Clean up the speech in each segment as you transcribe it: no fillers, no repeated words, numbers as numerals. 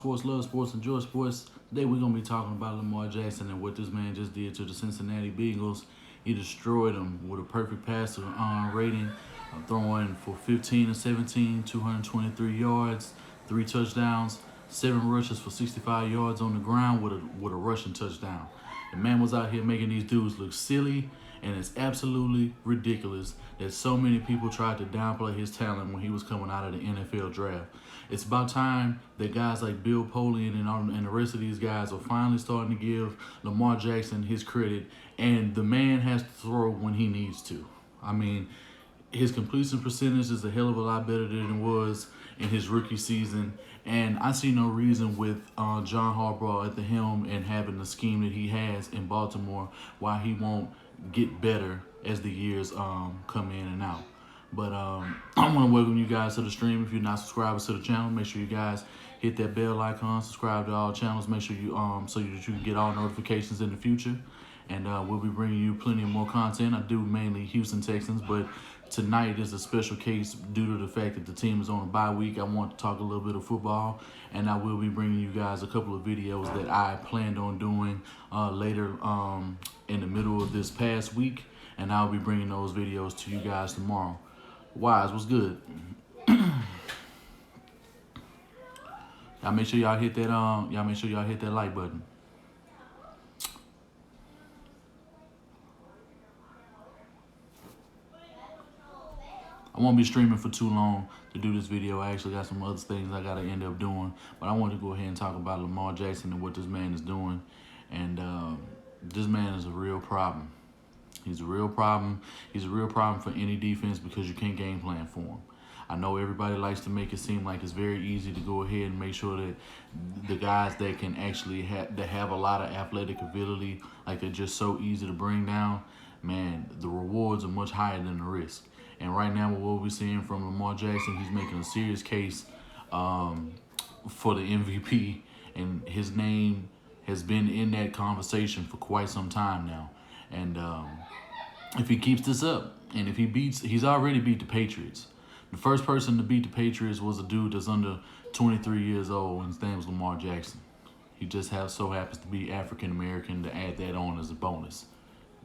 Sports, love sports, enjoy sports. Today we're gonna be talking about Lamar Jackson and what this man just did to the Cincinnati Bengals. He destroyed them with a perfect passer rating, throwing for 15 and 17, 223 yards, 3 touchdowns, 7 rushes for 65 yards on the ground with a rushing touchdown. The man was out here making these dudes look silly, and it's absolutely ridiculous that so many people tried to downplay his talent when he was coming out of the NFL draft. It's about time that guys like Bill Polian and the rest of these guys are finally starting to give Lamar Jackson his credit, and the man has to throw when he needs to. I mean, his completion percentage is a hell of a lot better than it was in his rookie season, and I see no reason with John Harbaugh at the helm and having the scheme that he has in Baltimore why he won't get better as the years come in and out. But I want to welcome you guys to the stream. If you're not subscribers to the channel, make sure you guys hit that bell icon, subscribe to all channels. Make sure you so that you can get all notifications in the future. And we'll be bringing you plenty of more content. I do mainly Houston Texans, but tonight is a special case due to the fact that the team is on a bye week. I want to talk a little bit of football, and I will be bringing you guys a couple of videos that I planned on doing later in the middle of this past week, and I'll be bringing those videos to you guys tomorrow. Wise, what's good? Y'all make sure y'all hit that like button. I won't be streaming for too long to do this video. I actually got some other things I gotta end up doing, but I want to go ahead and talk about Lamar Jackson and what this man is doing. And this man is a real problem. He's a real problem. He's a real problem for any defense because you can't game plan for him. I know everybody likes to make it seem like it's very easy to go ahead and make sure that the guys that can actually have a lot of athletic ability, like they're just so easy to bring down, man, the rewards are much higher than the risk. And right now, with what we're seeing from Lamar Jackson, he's making a serious case for the MVP, and his name has been in that conversation for quite some time now. And if he keeps this up, and if he's already beat the Patriots. The first person to beat the Patriots was a dude that's under 23 years old, and his name was Lamar Jackson. He just so happens to be African American to add that on as a bonus.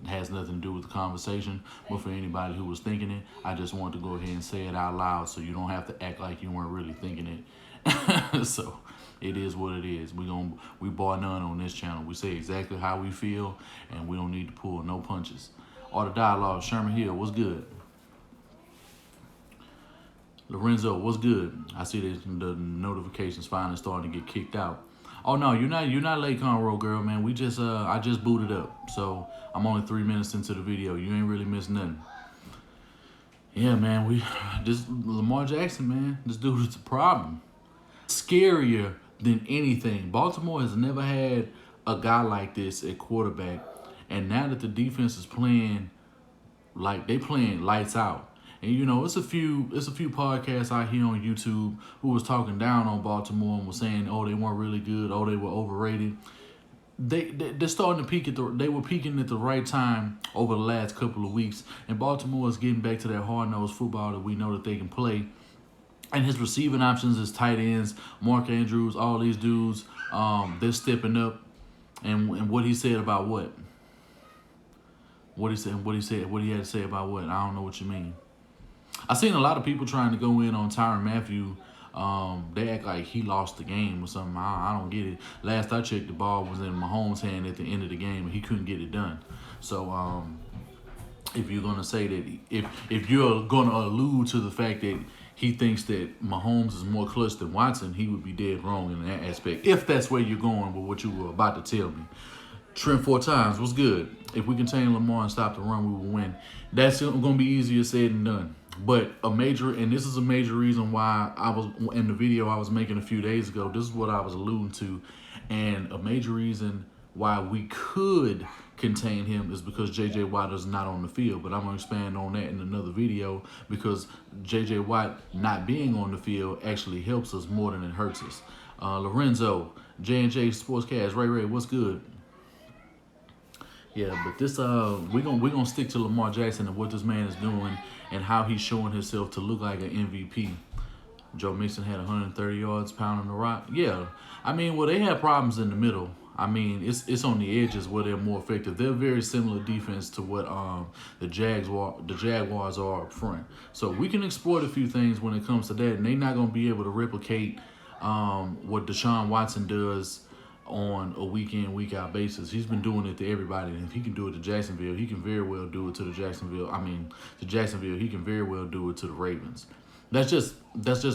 It has nothing to do with the conversation, but for anybody who was thinking it, I just wanted to go ahead and say it out loud so you don't have to act like you weren't really thinking it. So it is what it is. We bar none on this channel. We say exactly how we feel, and we don't need to pull no punches. Art of Dialogue, Sherman Hill, what's good? Lorenzo, what's good? I see that the notifications finally starting to get kicked out. Oh no, you're not late, Conroe girl, man. I just booted up, so I'm only 3 minutes into the video. You ain't really missed nothing. Yeah, man, this Lamar Jackson, man, this dude is a problem. Scarier than anything. Baltimore has never had a guy like this at quarterback, and now that the defense is playing like they playing lights out. And you know, it's a few podcasts out here on YouTube who was talking down on Baltimore and was saying, oh, they weren't really good, oh, they were overrated. They're starting to peak they were peaking at the right time over the last couple of weeks, and Baltimore is getting back to that hard-nosed football that we know that they can play. And his receiving options, his tight ends, Mark Andrews, all these dudes, they're stepping up. And what he said about what? What he had to say about what? I don't know what you mean. I seen a lot of people trying to go in on Tyrann Mathieu. They act like he lost the game or something. I don't get it. Last I checked, the ball was in Mahomes' hand at the end of the game, and he couldn't get it done. So if you're gonna say that, if you're gonna allude to the fact that he thinks that Mahomes is more clutch than Watson, he would be dead wrong in that aspect. If that's where you're going with what you were about to tell me. Trent 4 times, what's good? If we contain Lamar and stop the run, we will win. That's going to be easier said than done. But this is a major reason why I was, in the video I was making a few days ago, this is what I was alluding to. And a major reason why we could contain him is because J.J. Watt is not on the field. But I'm going to expand on that in another video because J.J. Watt not being on the field actually helps us more than it hurts us. Lorenzo, J&J Sportscast, Ray, what's good? Yeah, but this we're gonna stick to Lamar Jackson and what this man is doing and how he's showing himself to look like an MVP. Joe Mixon had 130 yards pounding the rock. Yeah, I mean, well, they have problems in the middle. I mean, it's on the edges where they're more effective. They're very similar defense to what the Jaguars are up front. So we can exploit a few things when it comes to that, and they're not going to be able to replicate what Deshaun Watson does on a week in, week out basis. He's been doing it to everybody, and if he can do it to Jacksonville, he can very well do it to Jacksonville. He can very well do it to the Ravens. That's just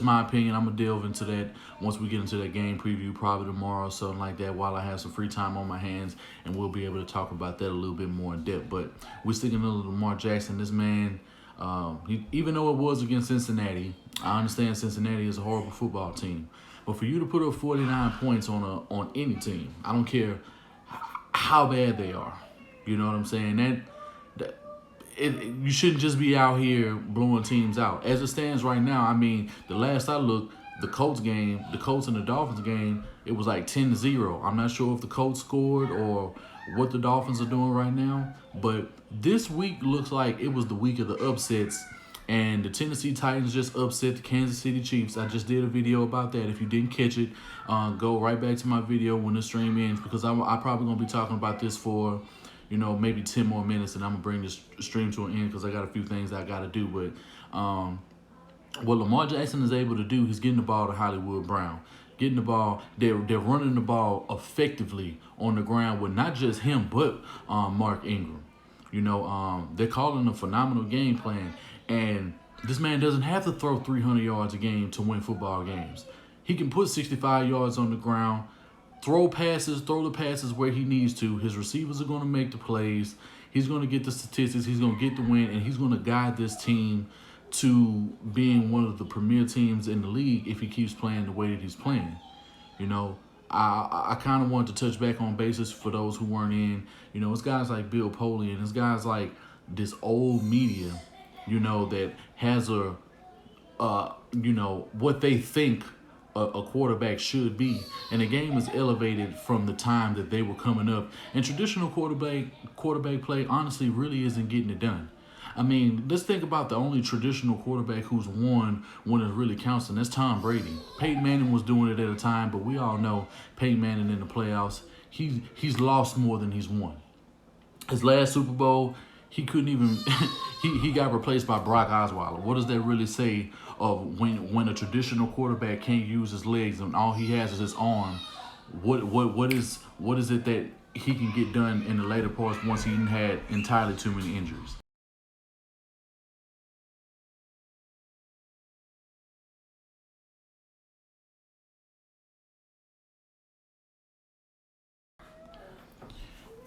my opinion. I'm gonna delve into that once we get into that game preview, probably tomorrow or something like that, while I have some free time on my hands, and we'll be able to talk about that a little bit more in depth. But we're sticking to Lamar Jackson. This man, even though it was against Cincinnati, I understand Cincinnati is a horrible football team. But for you to put up 49 points on any team, I don't care how bad they are. You know what I'm saying? You shouldn't just be out here blowing teams out. As it stands right now, I mean, the last I looked, the Colts and the Dolphins game, it was like 10-0. I'm not sure if the Colts scored or what the Dolphins are doing right now. But this week looks like it was the week of the upsets. And the Tennessee Titans just upset the Kansas City Chiefs. I just did a video about that. If you didn't catch it, go right back to my video when the stream ends, because I'm probably going to be talking about this for, maybe 10 more minutes, and I'm going to bring this stream to an end because I got a few things I got to do. But what Lamar Jackson is able to do, he's getting the ball to Hollywood Brown. Getting the ball, they're running the ball effectively on the ground with not just him, but Mark Ingram. They're calling a phenomenal game plan. And this man doesn't have to throw 300 yards a game to win football games. He can put 65 yards on the ground, throw the passes where he needs to. His receivers are going to make the plays. He's going to get the statistics. He's going to get the win, and he's going to guide this team to being one of the premier teams in the league if he keeps playing the way that he's playing. I kind of wanted to touch back on basis for those who weren't in. It's guys like Bill Polian, and it's guys like this old media, that has what they think a quarterback should be. And the game is elevated from the time that they were coming up. And traditional quarterback play, honestly, really isn't getting it done. I mean, let's think about the only traditional quarterback who's won when it really counts, and that's Tom Brady. Peyton Manning was doing it at a time, but we all know Peyton Manning in the playoffs, he's lost more than he's won. His last Super Bowl, he couldn't even he got replaced by Brock Osweiler. What does that really say of when a traditional quarterback can't use his legs and all he has is his arm? What is it that he can get done in the later parts once he had entirely too many injuries?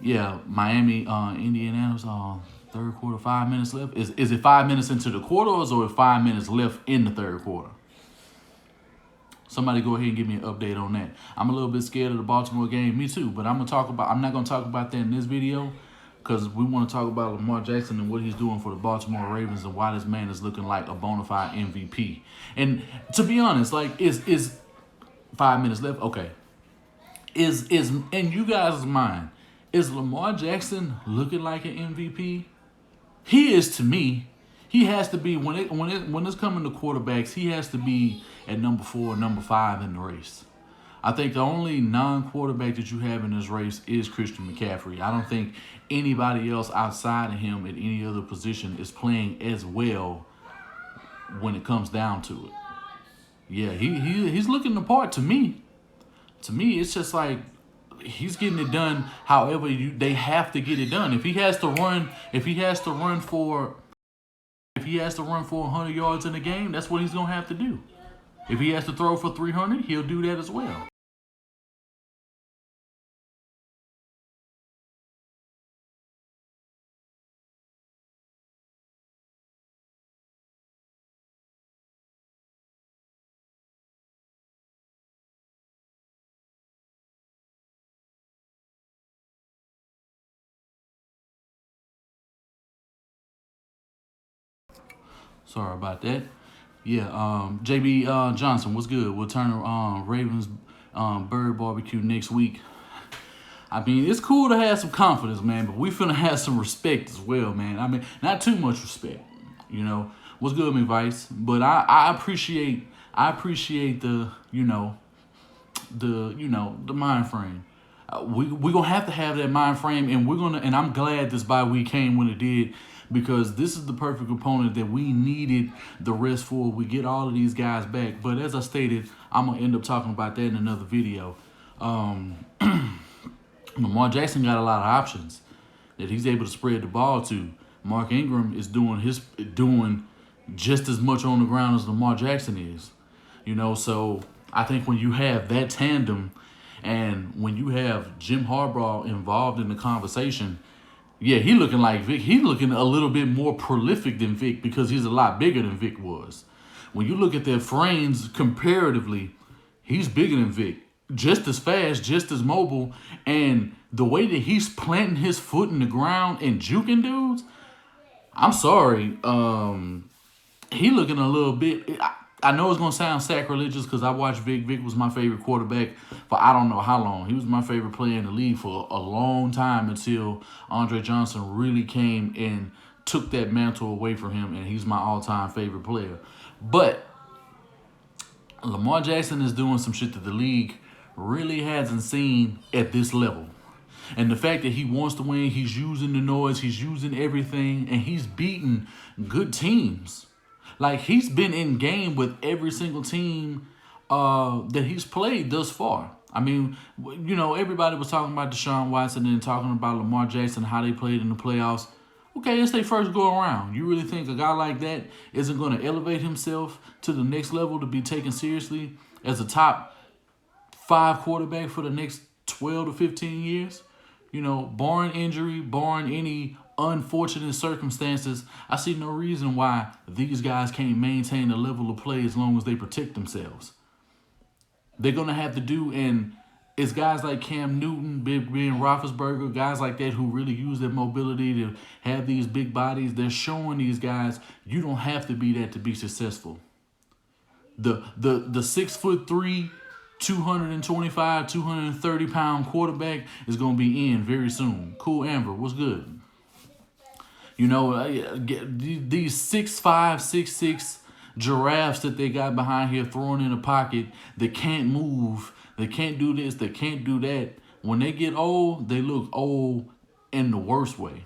Yeah, Miami, Indianapolis, third quarter, 5 minutes left. Is it 5 minutes into the quarter, or is it 5 minutes left in the third quarter? Somebody go ahead and give me an update on that. I'm a little bit scared of the Baltimore game. Me too, but I'm not going to talk about that in this video, because we want to talk about Lamar Jackson and what he's doing for the Baltimore Ravens and why this man is looking like a bona fide MVP. And to be honest, like, is 5 minutes left? Okay. Is in you guys' mind, is Lamar Jackson looking like an MVP? He is to me. He has to be when it's coming to quarterbacks. He has to be at number 4, number 5 in the race. I think the only non-quarterback that you have in this race is Christian McCaffrey. I don't think anybody else outside of him at any other position is playing as well when it comes down to it. Yeah, he's looking the part to me. To me, it's just like he's getting it done. However, they have to get it done. If he has to run for 100 yards in a game, that's what he's gonna have to do. If he has to throw for 300, he'll do that as well. Sorry about that. Yeah, JB Johnson, what's good? We'll turn Ravens Bird Barbecue next week. I mean, it's cool to have some confidence, man, but we finna have some respect as well, man. I mean, not too much respect, What's good, McVice? But I appreciate I appreciate the mind frame. We gonna have to have that mind frame, and and I'm glad this bye week came when it did, because this is the perfect opponent that we needed the rest for. We get all of these guys back, but as I stated, I'm gonna end up talking about that in another video. Lamar Jackson got a lot of options that he's able to spread the ball to. Mark Ingram is doing just as much on the ground as Lamar Jackson is. So I think when you have that tandem, and when you have Jim Harbaugh involved in the conversation, yeah, he looking like Vic. He looking a little bit more prolific than Vic because he's a lot bigger than Vic was. When you look at their frames comparatively, he's bigger than Vic. Just as fast, just as mobile, and the way that he's planting his foot in the ground and juking dudes, I'm sorry, he looking a little bit. I know it's gonna sound sacrilegious because I watched Vic. Vic was my favorite quarterback for I don't know how long. He was my favorite player in the league for a long time until Andre Johnson really came and took that mantle away from him, and he's my all-time favorite player. But Lamar Jackson is doing some shit that the league really hasn't seen at this level. And the fact that he wants to win, he's using the noise, he's using everything, and he's beating good teams. Like, he's been in game with every single team that he's played thus far. I mean, everybody was talking about Deshaun Watson and talking about Lamar Jackson, how they played in the playoffs. Okay, it's their first go around. You really think a guy like that isn't going to elevate himself to the next level to be taken seriously as a top 5 quarterback for the next 12 to 15 years? Barring injury, barring any unfortunate circumstances, I see no reason why these guys can't maintain the level of play as long as they protect themselves. They're going to have to do, and it's guys like Cam Newton, Ben Roethlisberger, guys like that who really use their mobility to have these big bodies. They're showing these guys you don't have to be that to be successful. The 6'3", 225, 230-pound quarterback is going to be in very soon. Cool Amber, what's good? These 6'5", 6'6" giraffes that they got behind here throwing in a pocket that can't move, they can't do this, they can't do that. When they get old, they look old in the worst way.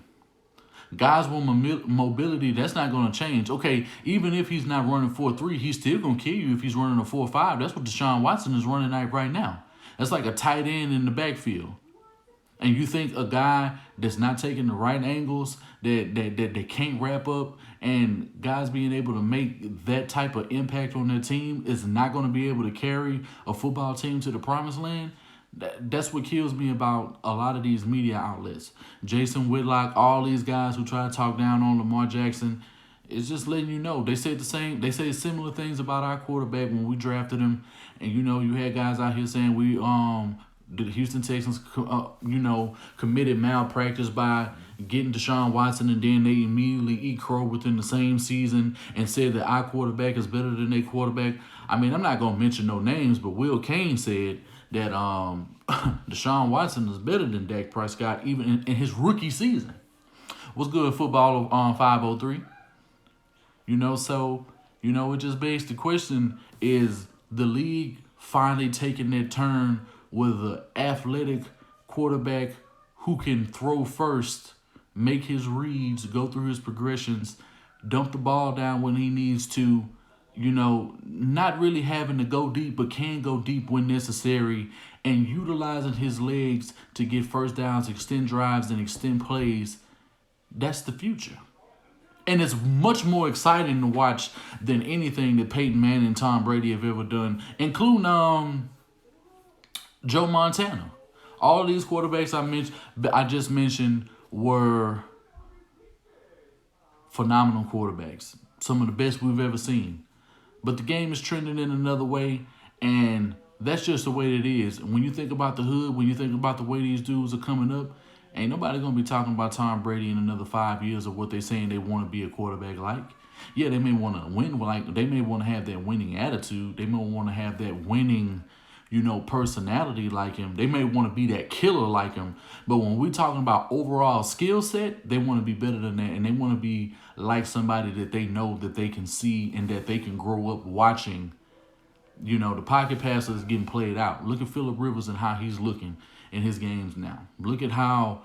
Guys with mobility, that's not going to change. Okay, even if he's not running 4.3, he's still going to kill you if he's running a 4.5. That's what Deshaun Watson is running at right now. That's like a tight end in the backfield. And you think a guy that's not taking the right angles, that can't wrap up, and guys being able to make that type of impact on their team is not going to be able to carry a football team to the promised land? That's what kills me about a lot of these media outlets. Jason Whitlock, all these guys who try to talk down on Lamar Jackson, it's just letting you know. They say similar things about our quarterback when we drafted him. And, you had guys out here saying the Houston Texans, committed malpractice by getting Deshaun Watson, and then they immediately eat crow within the same season and said that our quarterback is better than their quarterback. I mean, I'm not going to mention no names, but Will Kane said that Deshaun Watson is better than Dak Prescott even in his rookie season. What's good, football on 503? It just begs the question, is the league finally taking their turn with an athletic quarterback who can throw first, make his reads, go through his progressions, dump the ball down when he needs to, not really having to go deep, but can go deep when necessary, and utilizing his legs to get first downs, extend drives, and extend plays. That's the future. And it's much more exciting to watch than anything that Peyton Manning and Tom Brady have ever done, including Joe Montana. All of these quarterbacks I just mentioned were phenomenal quarterbacks. Some of the best we've ever seen. But the game is trending in another way, and that's just the way it is. And when you think about the hood, when you think about the way these dudes are coming up, ain't nobody going to be talking about Tom Brady in another 5 years of what they're saying they want to be a quarterback like. Yeah, they may want to win, they may want to have that winning attitude. They may want to have that winning, personality like him. They may want to be that killer like him. But when we're talking about overall skill set, they want to be better than that. And they want to be like somebody that they know that they can see and that they can grow up watching The pocket passer is getting played out. Look at Phillip Rivers and how he's looking in his games now. Look at how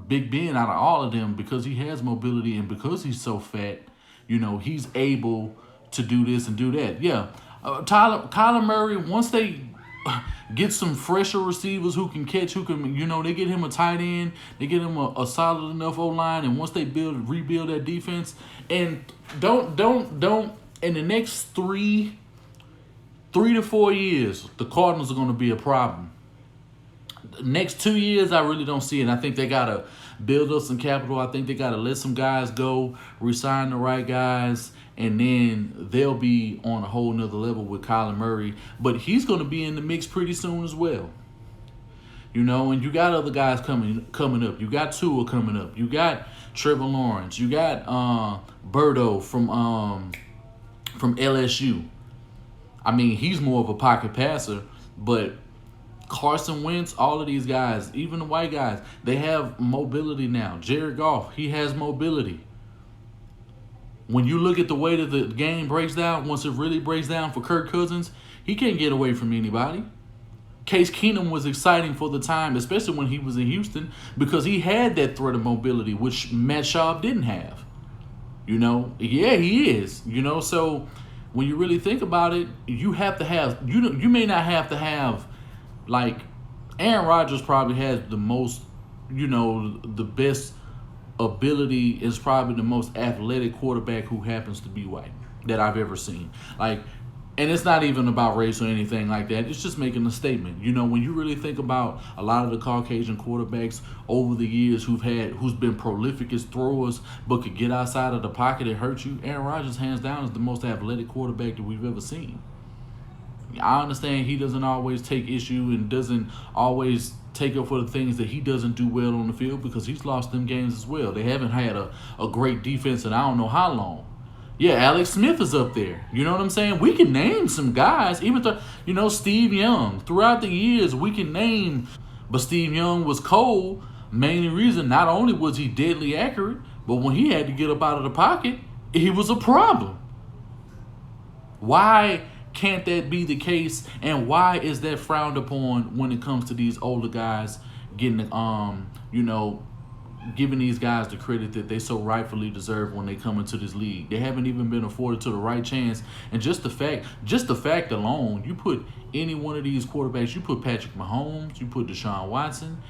Big Ben, out of all of them, because he has mobility and because he's so fat, he's able to do this and do that. Yeah, Kyler Murray, once they get some fresher receivers who can catch, they get him a tight end, they get him a solid enough O-line, and once they rebuild that defense, and don't in the next 3 to 4 years, the Cardinals are going to be a problem. The next 2 years, I really don't see it. I think they got to build up some capital. I think they got to let some guys go, resign the right guys, and then they'll be on a whole nother level with Kyler Murray. But he's going to be in the mix pretty soon as well. And you got other guys coming up. You got Tua coming up. You got Trevor Lawrence. You got Birdo from LSU. I mean, he's more of a pocket passer, but Carson Wentz, all of these guys, even the white guys, they have mobility now. Jared Goff, he has mobility. When you look at the way that the game breaks down, once it really breaks down for Kirk Cousins, he can't get away from anybody. Case Keenum was exciting for the time, especially when he was in Houston, because he had that threat of mobility, which Matt Schaub didn't have. Yeah, he is. So when you really think about it, you have to have, you may not have to have, like, Aaron Rodgers probably has the most, the best ability, is probably the most athletic quarterback who happens to be white that I've ever seen. Like, and it's not even about race or anything like that. It's just making a statement. When you really think about a lot of the Caucasian quarterbacks over the years who's been prolific as throwers but could get outside of the pocket and hurt you, Aaron Rodgers, hands down, is the most athletic quarterback that we've ever seen. I understand he doesn't always take issue and doesn't always take up for the things that he doesn't do well on the field, because he's lost them games as well. They haven't had a great defense in I don't know how long. Yeah, Alex Smith is up there. You know what I'm saying? We can name some guys, even though, Steve Young. Throughout the years, we can name, but Steve Young was cold. Main reason, not only was he deadly accurate, but when he had to get up out of the pocket, he was a problem. Why can't that be the case, and why is that frowned upon when it comes to these older guys getting, giving these guys the credit that they so rightfully deserve when they come into this league? They haven't even been afforded to the right chance. And just the fact alone, you put any one of these quarterbacks, you put Patrick Mahomes, you put Deshaun Watson,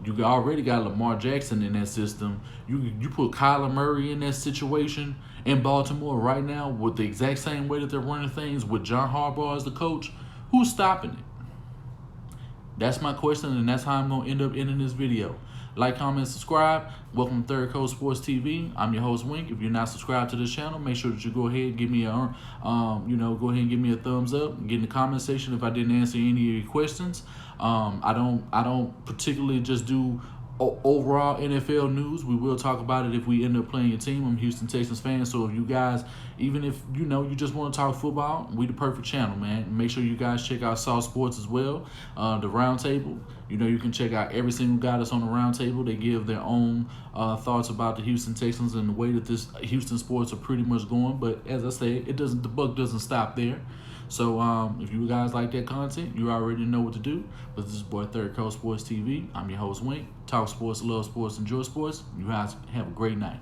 you already got Lamar Jackson in that system. You put Kyler Murray in that situation in Baltimore right now with the exact same way that they're running things with John Harbaugh as the coach. Who's stopping it? That's my question, and that's how I'm going to end up ending this video. Like, comment, subscribe. Welcome to Third Coast Sports TV. I'm your host, Wink. If you're not subscribed to this channel, make sure that you go ahead and give me a thumbs up. Get in the comment section if I didn't answer any of your questions. I don't particularly just do overall NFL news. We will talk about it if we end up playing your team. I'm a Houston Texans fan, so if you guys, even if you just want to talk football, we the perfect channel, man. Make sure you guys check out South Sports as well. The Roundtable. You can check out every single guy that's on the Roundtable. They give their own thoughts about the Houston Texans and the way that this Houston sports are pretty much going. But as I say, the buck doesn't stop there. So if you guys like that content, you already know what to do. But this is boy Third Coast Sports TV. I'm your host, Wink. Talk sports, love sports, enjoy sports. You guys have a great night.